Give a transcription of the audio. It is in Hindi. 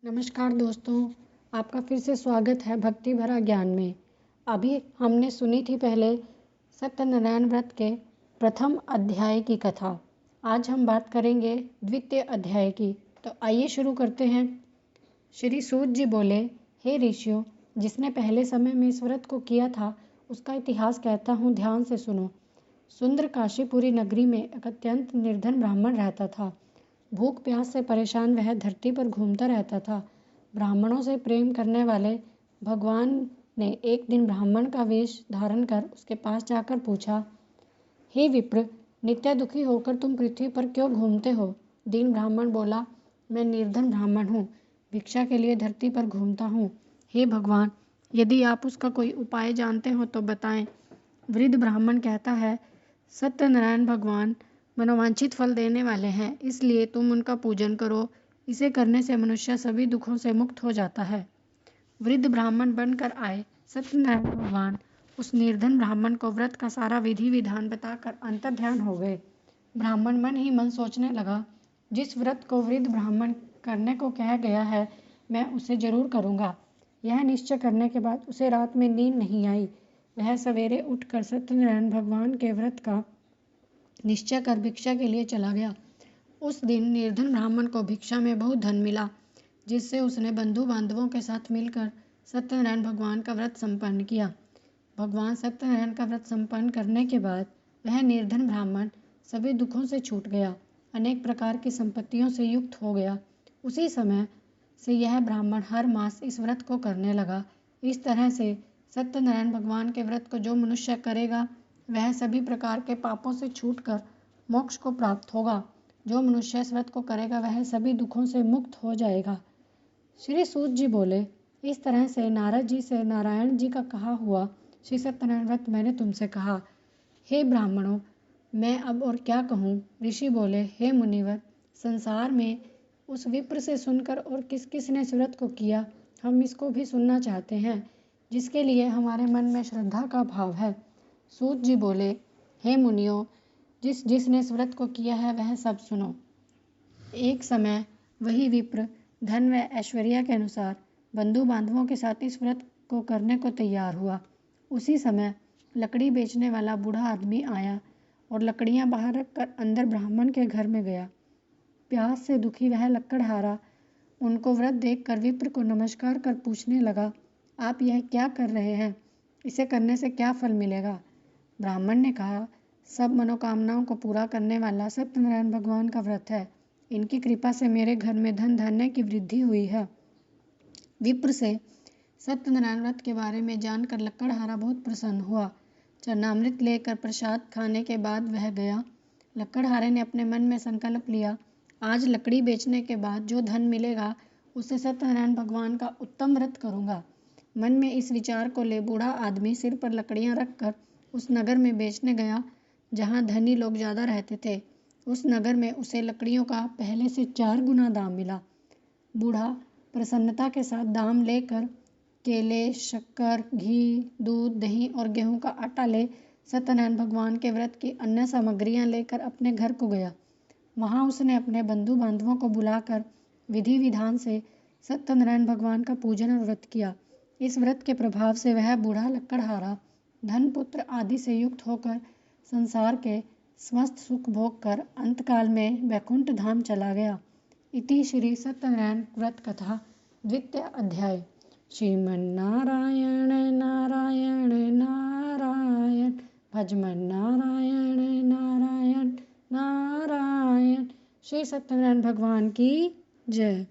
नमस्कार दोस्तों, आपका फिर से स्वागत है भक्ति भरा ज्ञान में। अभी हमने सुनी थी पहले सत्यनारायण व्रत के प्रथम अध्याय की कथा। आज हम बात करेंगे द्वितीय अध्याय की। तो आइए शुरू करते हैं। श्री सूत जी बोले, हे ऋषियों, जिसने पहले समय में इस व्रत को किया था उसका इतिहास कहता हूँ, ध्यान से सुनो। सुंदर काशीपुरी नगरी में एक अत्यंत निर्धन ब्राह्मण रहता था। भूख प्यास से परेशान वह धरती पर घूमता रहता था। ब्राह्मणों से प्रेम करने वाले भगवान ने एक दिन ब्राह्मण का वेश धारण कर उसके पास जाकर पूछा, हे विप्र, नित्य दुखी होकर तुम पृथ्वी पर क्यों घूमते हो? दीन ब्राह्मण बोला, मैं निर्धन ब्राह्मण हूँ, भिक्षा के लिए धरती पर घूमता हूँ। हे भगवान, यदि आप उसका कोई उपाय जानते हो तो बताएं। वृद्ध ब्राह्मण कहता है, सत्यनारायण भगवान मनोवांछित फल देने वाले हैं, इसलिए तुम उनका पूजन करो। इसे करने से मनुष्य सभी दुखों से मुक्त हो जाता है। वृद्ध ब्राह्मण बनकर आए सत्यनारायण भगवान उस निर्धन ब्राह्मण को व्रत का सारा विधि विधान बताकर अंतर्ध्यान हो गए। ब्राह्मण मन ही मन सोचने लगा, जिस व्रत को वृद्ध ब्राह्मण करने को कहा गया है, मैं उसे जरूर करूँगा। यह निश्चय करने के बाद उसे रात में नींद नहीं आई। वह सवेरे उठकर सत्यनारायण भगवान के व्रत का निश्चय कर भिक्षा के लिए चला गया। उस दिन निर्धन ब्राह्मण को भिक्षा में बहुत धन मिला, जिससे उसने बंधु बांधवों के साथ मिलकर सत्यनारायण भगवान का व्रत संपन्न किया। भगवान सत्यनारायण का व्रत संपन्न करने के बाद वह निर्धन ब्राह्मण सभी दुखों से छूट गया, अनेक प्रकार की संपत्तियों से युक्त हो गया। उसी समय से यह ब्राह्मण हर मास इस व्रत को करने लगा। इस तरह से सत्यनारायण भगवान के व्रत को जो मनुष्य करेगा वह सभी प्रकार के पापों से छूटकर मोक्ष को प्राप्त होगा। जो मनुष्य इस व्रत को करेगा वह सभी दुखों से मुक्त हो जाएगा। श्री सूत जी बोले, इस तरह से नारद जी से नारायण जी का कहा हुआ श्री सत्यनारायण व्रत मैंने तुमसे कहा। हे ब्राह्मणों, मैं अब और क्या कहूँ? ऋषि बोले, हे मुनिवर, संसार में उस विप्र से सुनकर और किस किस ने इस व्रत को किया, हम इसको भी सुनना चाहते हैं, जिसके लिए हमारे मन में श्रद्धा का भाव है। सूत जी बोले, हे मुनियों, जिसने इस व्रत को किया है वह सब सुनो। एक समय वही विप्र धन व ऐश्वर्या के अनुसार बंधु बांधवों के साथ इस व्रत को करने को तैयार हुआ। उसी समय लकड़ी बेचने वाला बूढ़ा आदमी आया और लकड़ियां बाहर रखकर अंदर ब्राह्मण के घर में गया। प्यास से दुखी वह लकड़हारा उनको व्रत देखकर विप्र को नमस्कार कर पूछने लगा, आप यह क्या कर रहे हैं? इसे करने से क्या फल मिलेगा? ब्राह्मण ने कहा, सब मनोकामनाओं को पूरा करने वाला सत्यनारायण भगवान का व्रत है। इनकी कृपा से मेरे घर में धन धान्य की वृद्धि हुई है। विप्र से सत्यनारायण व्रत के बारे में जानकर लकड़हारा बहुत प्रसन्न हुआ। चरणामृत लेकर प्रसाद खाने के बाद वह गया। लकड़हारे ने अपने मन में संकल्प लिया, आज लकड़ी बेचने के बाद जो धन मिलेगा उससे सत्यनारायण भगवान का उत्तम व्रत करूँगा। मन में इस विचार को ले बूढ़ा आदमी सिर पर लकड़ियाँ रखकर उस नगर में बेचने गया जहाँ धनी लोग ज़्यादा रहते थे। उस नगर में उसे लकड़ियों का पहले से 4 गुना दाम मिला। बूढ़ा प्रसन्नता के साथ दाम लेकर केले, शक्कर, घी, दूध, दही और गेहूं का आटा ले सत्यनारायण भगवान के व्रत की अन्य सामग्रियां लेकर अपने घर को गया। वहां उसने अपने बंधु बांधवों को बुलाकर विधि विधान से सत्यनारायण भगवान का पूजन और व्रत किया। इस व्रत के प्रभाव से वह बूढ़ा लकड़हारा धन पुत्र आदि से युक्त होकर संसार के समस्त सुख भोग कर अंतकाल में वैकुंठ धाम चला गया। इति श्री सत्यनारायण व्रत कथा द्वितीय अध्याय। श्रीमन्नारायण नारायण नारायण भजमन नारायण नारायण नारायण। श्री सत्यनारायण भगवान की जय।